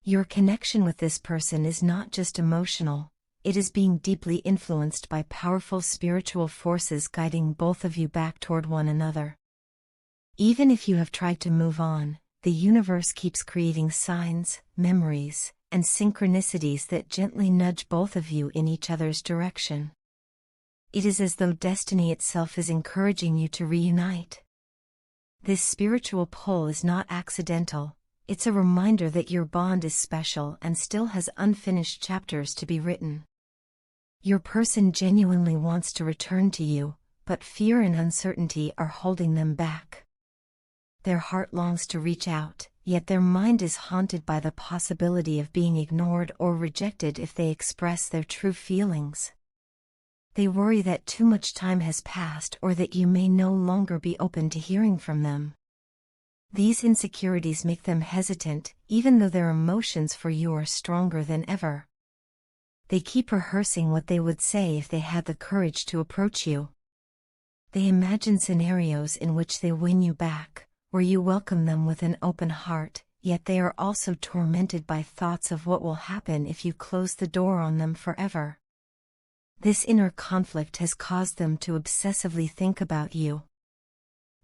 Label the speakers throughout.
Speaker 1: Your connection with this person is not just emotional, it is being deeply influenced by powerful spiritual forces guiding both of you back toward one another. Even if you have tried to move on, the universe keeps creating signs, memories, and synchronicities that gently nudge both of you in each other's direction. It is as though destiny itself is encouraging you to reunite. This spiritual pull is not accidental, it's a reminder that your bond is special and still has unfinished chapters to be written. Your person genuinely wants to return to you, but fear and uncertainty are holding them back. Their heart longs to reach out, yet their mind is haunted by the possibility of being ignored or rejected if they express their true feelings. They worry that too much time has passed or that you may no longer be open to hearing from them. These insecurities make them hesitant, even though their emotions for you are stronger than ever. They keep rehearsing what they would say if they had the courage to approach you. They imagine scenarios in which they win you back, where you welcome them with an open heart, yet they are also tormented by thoughts of what will happen if you close the door on them forever. This inner conflict has caused them to obsessively think about you.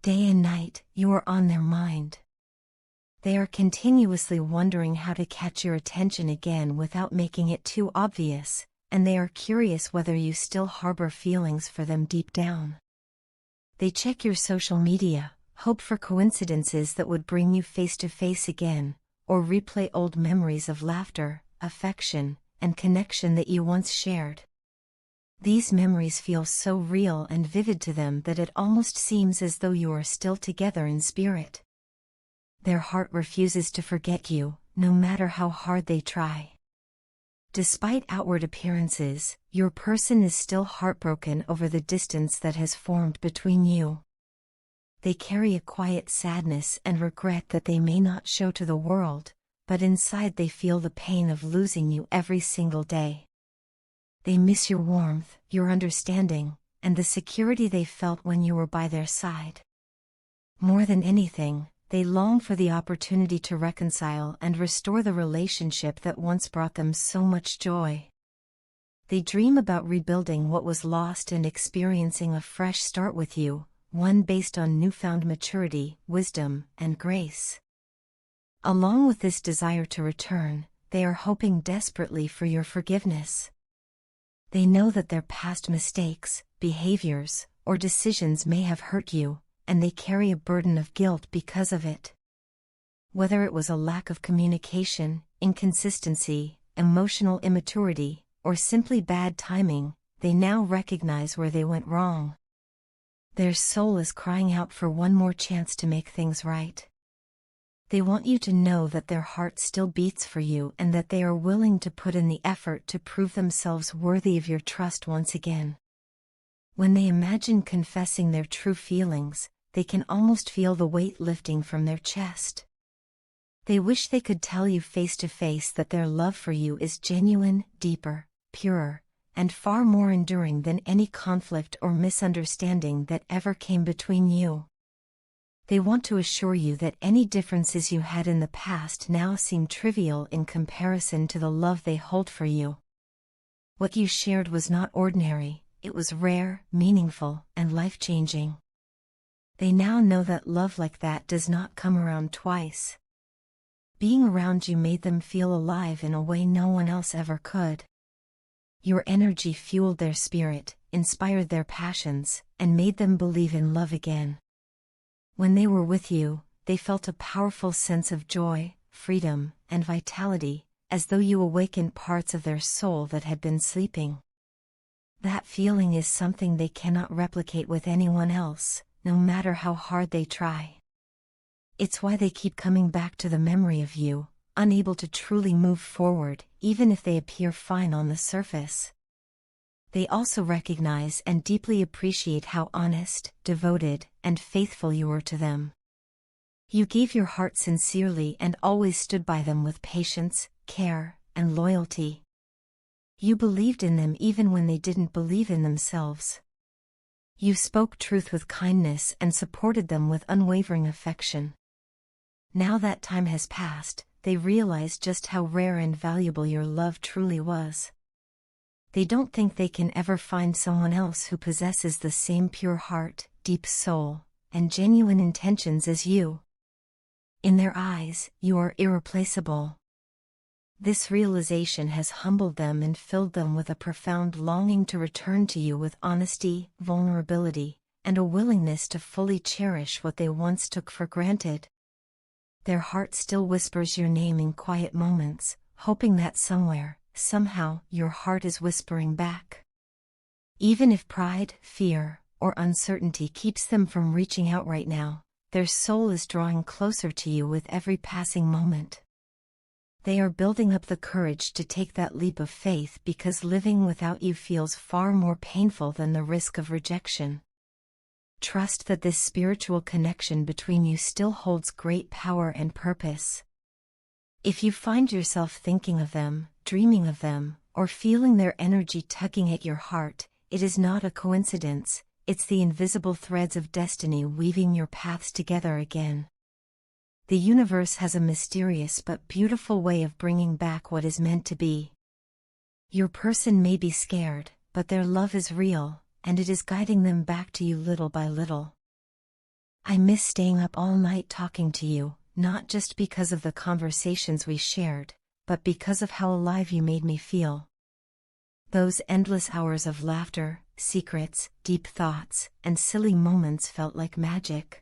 Speaker 1: Day and night, you are on their mind. They are continuously wondering how to catch your attention again without making it too obvious, and they are curious whether you still harbor feelings for them deep down. They check your social media, hope for coincidences that would bring you face to face again, or replay old memories of laughter, affection, and connection that you once shared. These memories feel so real and vivid to them that it almost seems as though you are still together in spirit. Their heart refuses to forget you, no matter how hard they try. Despite outward appearances, your person is still heartbroken over the distance that has formed between you. They carry a quiet sadness and regret that they may not show to the world, but inside they feel the pain of losing you every single day. They miss your warmth, your understanding, and the security they felt when you were by their side. More than anything, they long for the opportunity to reconcile and restore the relationship that once brought them so much joy. They dream about rebuilding what was lost and experiencing a fresh start with you, one based on newfound maturity, wisdom, and grace. Along with this desire to return, they are hoping desperately for your forgiveness. They know that their past mistakes, behaviors, or decisions may have hurt you, and they carry a burden of guilt because of it. Whether it was a lack of communication, inconsistency, emotional immaturity, or simply bad timing, they now recognize where they went wrong. Their soul is crying out for one more chance to make things right. They want you to know that their heart still beats for you and that they are willing to put in the effort to prove themselves worthy of your trust once again. When they imagine confessing their true feelings, they can almost feel the weight lifting from their chest. They wish they could tell you face to face that their love for you is genuine, deeper, purer, and far more enduring than any conflict or misunderstanding that ever came between you. They want to assure you that any differences you had in the past now seem trivial in comparison to the love they hold for you. What you shared was not ordinary, it was rare, meaningful, and life-changing. They now know that love like that does not come around twice. Being around you made them feel alive in a way no one else ever could. Your energy fueled their spirit, inspired their passions, and made them believe in love again. When they were with you, they felt a powerful sense of joy, freedom, and vitality, as though you awakened parts of their soul that had been sleeping. That feeling is something they cannot replicate with anyone else, no matter how hard they try. It's why they keep coming back to the memory of you, unable to truly move forward, even if they appear fine on the surface. They also recognize and deeply appreciate how honest, devoted, and faithful you were to them. You gave your heart sincerely and always stood by them with patience, care, and loyalty. You believed in them even when they didn't believe in themselves. You spoke truth with kindness and supported them with unwavering affection. Now that time has passed, they realize just how rare and valuable your love truly was. They don't think they can ever find someone else who possesses the same pure heart, deep soul, and genuine intentions as you. In their eyes, you are irreplaceable. This realization has humbled them and filled them with a profound longing to return to you with honesty, vulnerability, and a willingness to fully cherish what they once took for granted. Their heart still whispers your name in quiet moments, hoping that somewhere, somehow, your heart is whispering back. Even if pride, fear, or uncertainty keeps them from reaching out right now, their soul is drawing closer to you with every passing moment. They are building up the courage to take that leap of faith because living without you feels far more painful than the risk of rejection. Trust that this spiritual connection between you still holds great power and purpose. If you find yourself thinking of them, dreaming of them, or feeling their energy tugging at your heart, it is not a coincidence, it's the invisible threads of destiny weaving your paths together again. The universe has a mysterious but beautiful way of bringing back what is meant to be. Your person may be scared, but their love is real, and it is guiding them back to you little by little. I miss staying up all night talking to you, not just because of the conversations we shared, but because of how alive you made me feel. Those endless hours of laughter, secrets, deep thoughts, and silly moments felt like magic.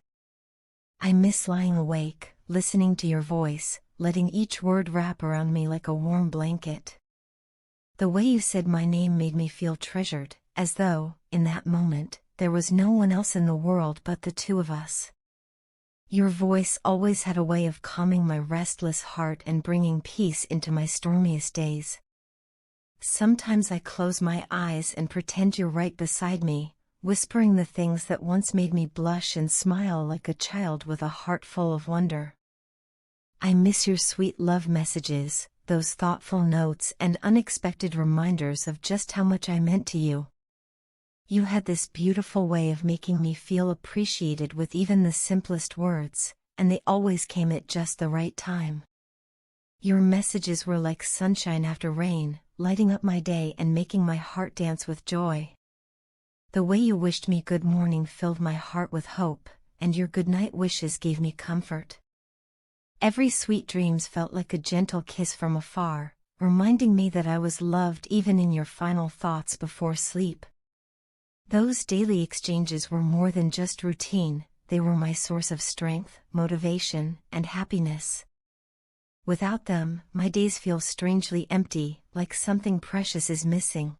Speaker 1: I miss lying awake, listening to your voice, letting each word wrap around me like a warm blanket. The way you said my name made me feel treasured, as though, in that moment, there was no one else in the world but the two of us. Your voice always had a way of calming my restless heart and bringing peace into my stormiest days. Sometimes I close my eyes and pretend you're right beside me, whispering the things that once made me blush and smile like a child with a heart full of wonder. I miss your sweet love messages, those thoughtful notes and unexpected reminders of just how much I meant to you. You had this beautiful way of making me feel appreciated with even the simplest words, and they always came at just the right time. Your messages were like sunshine after rain, lighting up my day and making my heart dance with joy. The way you wished me good morning filled my heart with hope, and your goodnight wishes gave me comfort. Every sweet dreams felt like a gentle kiss from afar, reminding me that I was loved even in your final thoughts before sleep. Those daily exchanges were more than just routine, they were my source of strength, motivation, and happiness. Without them, my days feel strangely empty, like something precious is missing.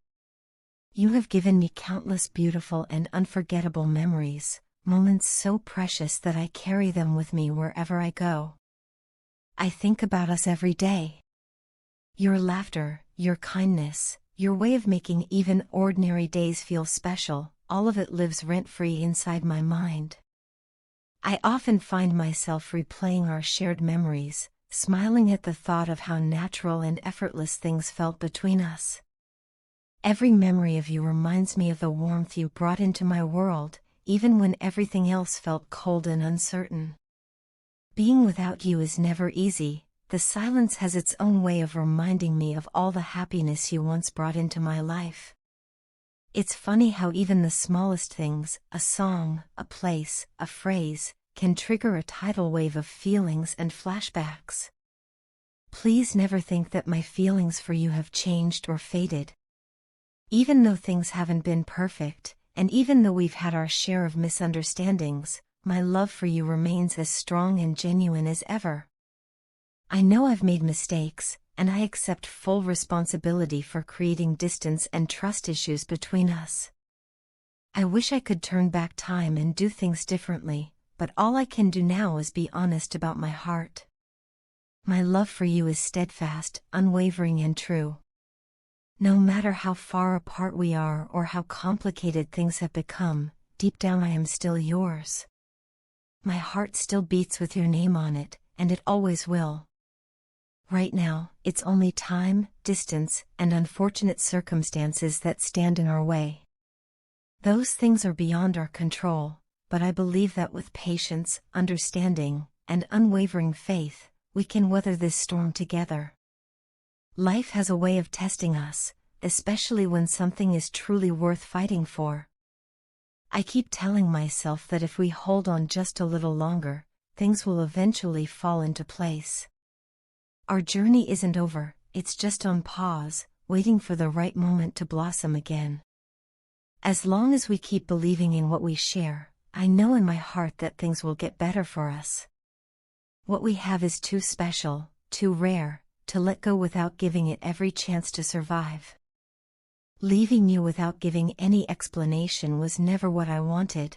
Speaker 1: You have given me countless beautiful and unforgettable memories, moments so precious that I carry them with me wherever I go. I think about us every day. Your laughter, your kindness, your way of making even ordinary days feel special, all of it lives rent-free inside my mind. I often find myself replaying our shared memories, smiling at the thought of how natural and effortless things felt between us. Every memory of you reminds me of the warmth you brought into my world, even when everything else felt cold and uncertain. Being without you is never easy. The silence has its own way of reminding me of all the happiness you once brought into my life. It's funny how even the smallest things, a song, a place, a phrase, can trigger a tidal wave of feelings and flashbacks. Please never think that my feelings for you have changed or faded. Even though things haven't been perfect, and even though we've had our share of misunderstandings, my love for you remains as strong and genuine as ever. I know I've made mistakes, and I accept full responsibility for creating distance and trust issues between us. I wish I could turn back time and do things differently, but all I can do now is be honest about my heart. My love for you is steadfast, unwavering and true. No matter how far apart we are or how complicated things have become, deep down I am still yours. My heart still beats with your name on it, and it always will. Right now, it's only time, distance, and unfortunate circumstances that stand in our way. Those things are beyond our control, but I believe that with patience, understanding, and unwavering faith, we can weather this storm together. Life has a way of testing us, especially when something is truly worth fighting for. I keep telling myself that if we hold on just a little longer, things will eventually fall into place. Our journey isn't over, it's just on pause, waiting for the right moment to blossom again. As long as we keep believing in what we share, I know in my heart that things will get better for us. What we have is too special, too rare, to let go without giving it every chance to survive. Leaving you without giving any explanation was never what I wanted.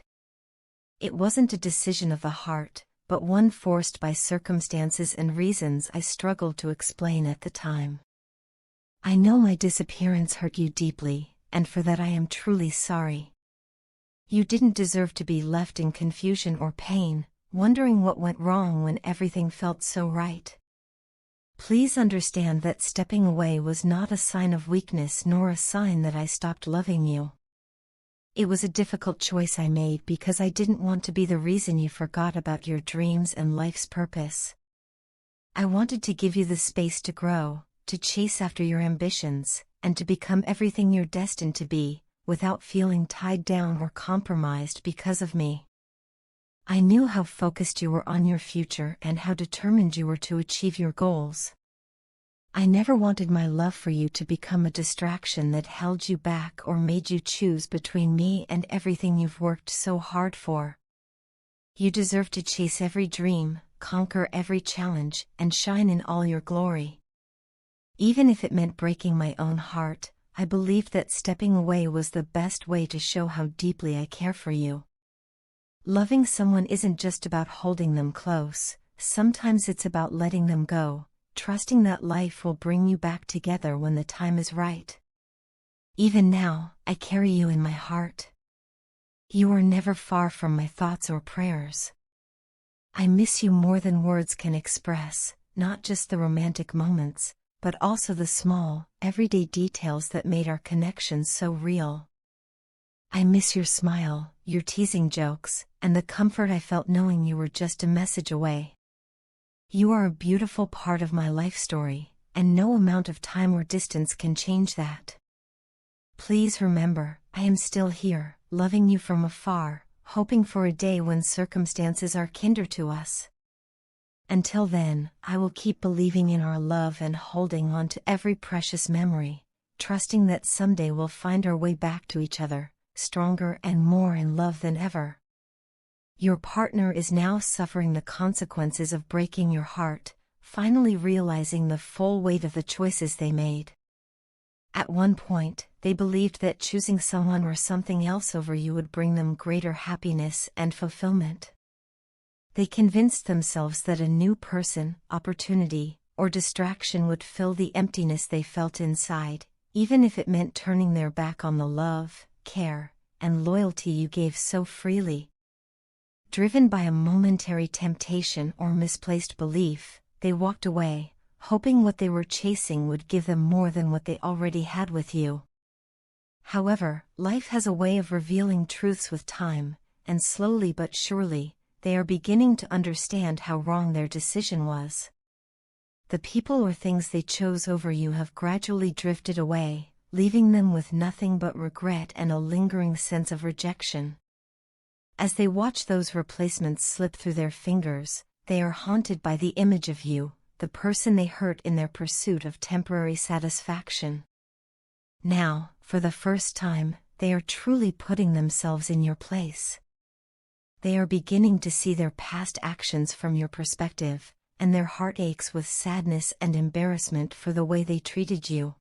Speaker 1: It wasn't a decision of the heart, but one forced by circumstances and reasons I struggled to explain at the time. I know my disappearance hurt you deeply, and for that I am truly sorry. You didn't deserve to be left in confusion or pain, wondering what went wrong when everything felt so right. Please understand that stepping away was not a sign of weakness nor a sign that I stopped loving you. It was a difficult choice I made because I didn't want to be the reason you forgot about your dreams and life's purpose. I wanted to give you the space to grow, to chase after your ambitions, and to become everything you're destined to be, without feeling tied down or compromised because of me. I knew how focused you were on your future and how determined you were to achieve your goals. I never wanted my love for you to become a distraction that held you back or made you choose between me and everything you've worked so hard for. You deserve to chase every dream, conquer every challenge, and shine in all your glory. Even if it meant breaking my own heart, I believed that stepping away was the best way to show how deeply I care for you. Loving someone isn't just about holding them close, sometimes it's about letting them go, trusting that life will bring you back together when the time is right. Even now, I carry you in my heart. You are never far from my thoughts or prayers. I miss you more than words can express, not just the romantic moments, but also the small, everyday details that made our connection so real. I miss your smile, your teasing jokes, and the comfort I felt knowing you were just a message away. You are a beautiful part of my life story, and no amount of time or distance can change that. Please remember, I am still here, loving you from afar, hoping for a day when circumstances are kinder to us. Until then, I will keep believing in our love and holding on to every precious memory, trusting that someday we'll find our way back to each other, stronger and more in love than ever. Your partner is now suffering the consequences of breaking your heart, finally realizing the full weight of the choices they made. At one point, they believed that choosing someone or something else over you would bring them greater happiness and fulfillment. They convinced themselves that a new person, opportunity, or distraction would fill the emptiness they felt inside, even if it meant turning their back on the love, care, and loyalty you gave so freely. Driven by a momentary temptation or misplaced belief, they walked away, hoping what they were chasing would give them more than what they already had with you. However, life has a way of revealing truths with time, and slowly but surely, they are beginning to understand how wrong their decision was. The people or things they chose over you have gradually drifted away, leaving them with nothing but regret and a lingering sense of rejection. As they watch those replacements slip through their fingers, they are haunted by the image of you, the person they hurt in their pursuit of temporary satisfaction. Now, for the first time, they are truly putting themselves in your place. They are beginning to see their past actions from your perspective, and their heart aches with sadness and embarrassment for the way they treated you.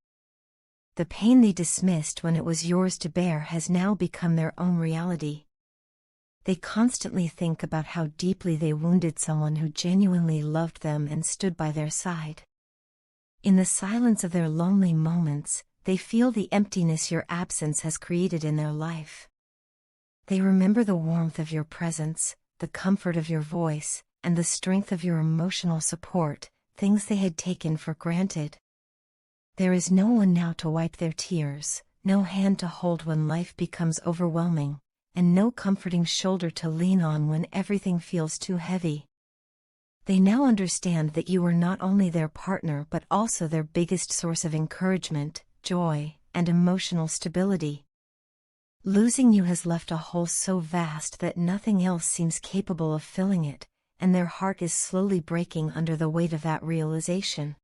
Speaker 1: The pain they dismissed when it was yours to bear has now become their own reality. They constantly think about how deeply they wounded someone who genuinely loved them and stood by their side. In the silence of their lonely moments, they feel the emptiness your absence has created in their life. They remember the warmth of your presence, the comfort of your voice, and the strength of your emotional support, things they had taken for granted. There is no one now to wipe their tears, no hand to hold when life becomes overwhelming, and no comforting shoulder to lean on when everything feels too heavy. They now understand that you are not only their partner but also their biggest source of encouragement, joy, and emotional stability. Losing you has left a hole so vast that nothing else seems capable of filling it, and their heart is slowly breaking under the weight of that realization.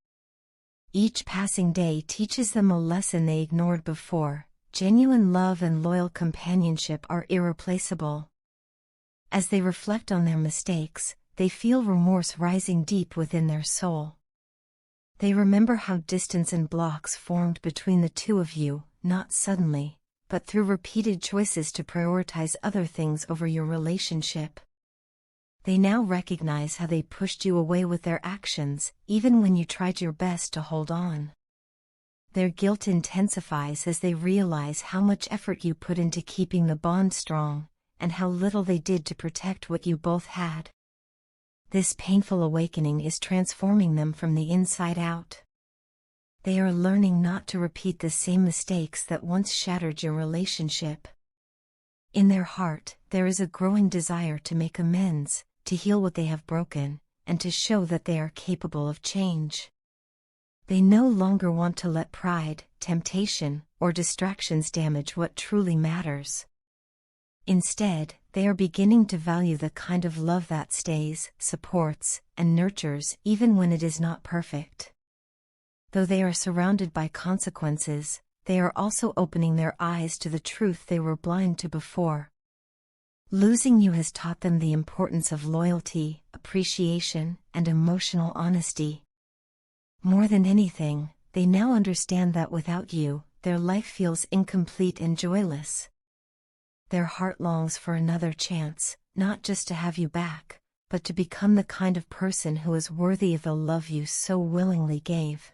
Speaker 1: Each passing day teaches them a lesson they ignored before: genuine love and loyal companionship are irreplaceable. As they reflect on their mistakes, they feel remorse rising deep within their soul. They remember how distance and blocks formed between the two of you, not suddenly, but through repeated choices to prioritize other things over your relationship. They now recognize how they pushed you away with their actions, even when you tried your best to hold on. Their guilt intensifies as they realize how much effort you put into keeping the bond strong, and how little they did to protect what you both had. This painful awakening is transforming them from the inside out. They are learning not to repeat the same mistakes that once shattered your relationship. In their heart, there is a growing desire to make amends, to heal what they have broken, and to show that they are capable of change. They no longer want to let pride, temptation, or distractions damage what truly matters. Instead, they are beginning to value the kind of love that stays, supports, and nurtures even when it is not perfect. Though they are surrounded by consequences, they are also opening their eyes to the truth they were blind to before. Losing you has taught them the importance of loyalty, appreciation, and emotional honesty. More than anything, they now understand that without you, their life feels incomplete and joyless. Their heart longs for another chance, not just to have you back, but to become the kind of person who is worthy of the love you so willingly gave.